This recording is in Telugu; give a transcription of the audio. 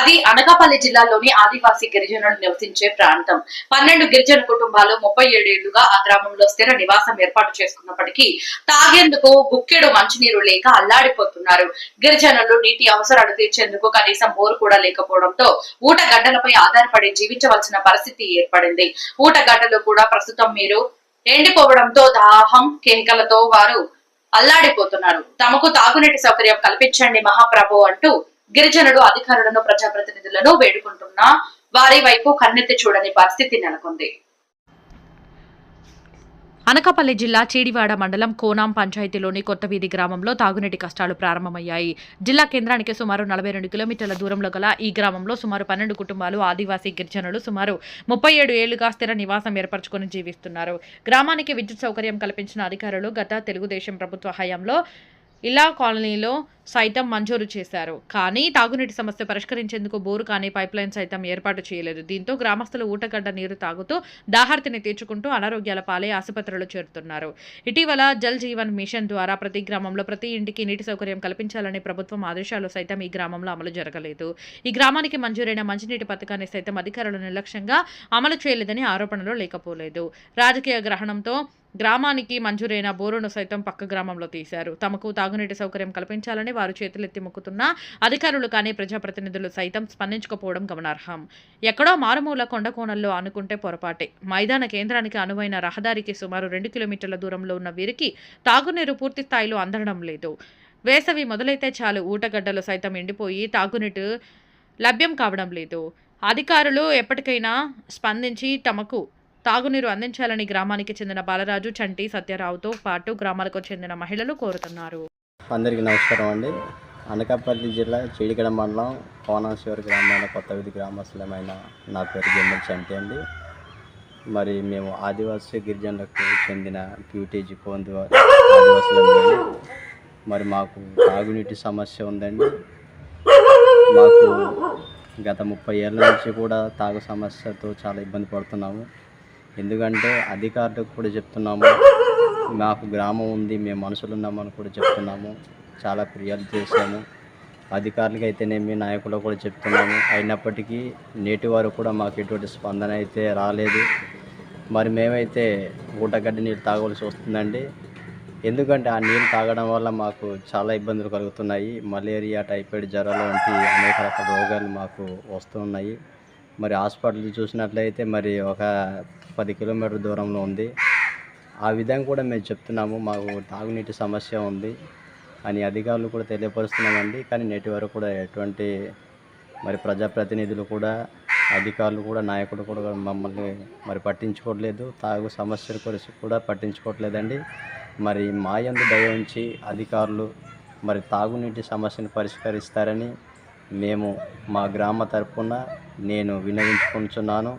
అది అనకాపల్లి జిల్లాలోని ఆదివాసీ గిరిజనులు నివసించే ప్రాంతం. 12 గిరిజన కుటుంబాలు 37 ఏళ్లుగా ఆ గ్రామంలో స్థిర నివాసం ఏర్పాటు చేసుకున్నప్పటికీ తాగేందుకు గుక్కెడు మంచినీరు లేక అల్లాడిపోతున్నారు. గిరిజనులు నీటి అవసరాలు తీర్చేందుకు కనీసం బోరు కూడా లేకపోవడంతో ఊటగడ్డలపై ఆధారపడి జీవించవలసిన పరిస్థితి ఏర్పడింది. ఊటగడ్డలు కూడా ప్రస్తుతం మీరు ఎండిపోవడంతో దాహం కేకలతో వారు అల్లాడిపోతున్నారు. తమకు తాగునీటి సౌకర్యం కల్పించండి మహాప్రభు అంటూ గిరిజనులు అధికారులను ప్రజాప్రతినిధులను వేడుకుంటున్నా వారి వైపు కన్నెత్తి చూడని పరిస్థితి నెలకొంది. అనకాపల్లి జిల్లా చీడివాడ మండలం కోనాం పంచాయతీలోని కొత్తవీధి గ్రామంలో తాగునీటి కష్టాలు ప్రారంభమయ్యాయి. జిల్లా కేంద్రానికి సుమారు 42 కిలోమీటర్ల దూరంలో గల ఈ గ్రామంలో సుమారు 12 కుటుంబాలు ఆదివాసీ గిరిజనులు సుమారు 37 ఏళ్లుగా స్థిర నివాసం ఏర్పరచుకుని జీవిస్తున్నారు. గ్రామానికి విద్యుత్ సౌకర్యం కల్పించిన అధికారులు గత తెలుగుదేశం ప్రభుత్వ హయాంలో ఇలా కాలనీలో సైతం మంజూరు చేశారు. కానీ తాగునీటి సమస్య పరిష్కరించేందుకు బోరు కానీ పైప్లైన్ సైతం ఏర్పాటు చేయలేదు. దీంతో గ్రామస్తులు ఊటగడ్డ నీరు తాగుతూ దాహార్తిని తీర్చుకుంటూ అనారోగ్యాల పాలై ఆసుపత్రులు చేరుతున్నారు. ఇటీవల జల్ జీవన్ మిషన్ ద్వారా ప్రతి గ్రామంలో ప్రతి ఇంటికి నీటి సౌకర్యం కల్పించాలని ప్రభుత్వం ఆదేశాలు సైతం ఈ గ్రామంలో అమలు జరగలేదు. ఈ గ్రామానికి మంజూరైన మంచినీటి పథకాన్ని సైతం అధికారులు నిర్లక్ష్యంగా అమలు చేయలేదని ఆరోపణలు లేకపోలేదు. రాజకీయ గ్రహణంతో గ్రామానికి మంజూరైన బోరును సైతం పక్క గ్రామంలో తీశారు. తమకు తాగునీటి సౌకర్యం కల్పించాలని వారు చేతులెత్తి మొక్కుతున్నా అధికారులు కానీ ప్రజాప్రతినిధులు సైతం స్పందించకపోవడం గమనార్హం. ఎక్కడో మారుమూల కొండకోణంలో అనుకుంటే పొరపాటే. మైదాన కేంద్రానికి అనువైన రహదారికి సుమారు 2 కిలోమీటర్ల దూరంలో ఉన్న వీరికి తాగునీరు పూర్తి స్థాయిలో అందడం లేదు. వేసవి మొదలైతే చాలు ఊటగడ్డలు సైతం ఎండిపోయి తాగునీరు లభ్యం కావడం లేదు. అధికారులు ఎప్పటికైనా స్పందించి తమకు తాగునీరు అందించాలని గ్రామానికి చెందిన బాలరాజు, చంటి, సత్యరావుతో పాటు గ్రామాలకు చెందిన మహిళలు కోరుతున్నారు. అందరికీ నమస్కారం అండి. అనకాపల్లి జిల్లా చీడిగడ మండలం కోనాశివరి గ్రామాల కొత్తవీధి గ్రామస్తులమైన నా పేరు జమ్మల్ చంటి అండి. మరి మేము ఆదివాసీ గిరిజనులకు చెందిన క్యూటీజీ పొందు ఆదివాసులు. మరి మాకు తాగునీటి సమస్య ఉందండి. మాకు గత 30 ఏళ్ళ నుంచి కూడా తాగు సమస్యతో చాలా ఇబ్బంది పడుతున్నాము. ఎందుకంటే అధికారులకు కూడా చెప్తున్నాము, మాకు గ్రామం ఉంది, మేము మనుషులు ఉన్నామని కూడా చెప్తున్నాము. చాలా ఫిర్యాదు చేశాము. అధికారులకి అయితేనేమి నాయకులకు కూడా చెప్తున్నాము. అయినప్పటికీ నేటి వరకు కూడా మాకు ఎటువంటి స్పందన అయితే రాలేదు. మరి మేమైతే ఊటగడ్డ నీళ్ళు తాగవలసి వస్తుందండి. ఎందుకంటే ఆ నీళ్ళు తాగడం వల్ల మాకు చాలా ఇబ్బందులు కలుగుతున్నాయి. మలేరియా, టైఫాయిడ్, జ్వరాలు వంటి అనేక రకాల రోగాలు మాకు వస్తున్నాయి. మరి హాస్పిటల్ చూసినట్లయితే మరి ఒక 10 కిలోమీటర్ల దూరంలో ఉంది. ఆ విధంగా కూడా మేము చెప్తున్నాము, మాకు తాగునీటి సమస్య ఉంది అని అధికారులు కూడా తెలియపరుస్తున్నామండి. కానీ నేటి వరకు కూడా ఎటువంటి మరి ప్రజాప్రతినిధులు కూడా, అధికారులు కూడా, నాయకులు కూడా మమ్మల్ని మరి పట్టించుకోవట్లేదు. తాగు సమస్యలు కూడా పట్టించుకోవట్లేదండి. మరి మా యందు దయ ఉంచి అధికారులు మరి తాగునీటి సమస్యను పరిష్కరిస్తారని మేము మా గ్రామ తరపున నేను విన్నవించుకుంటున్నాను.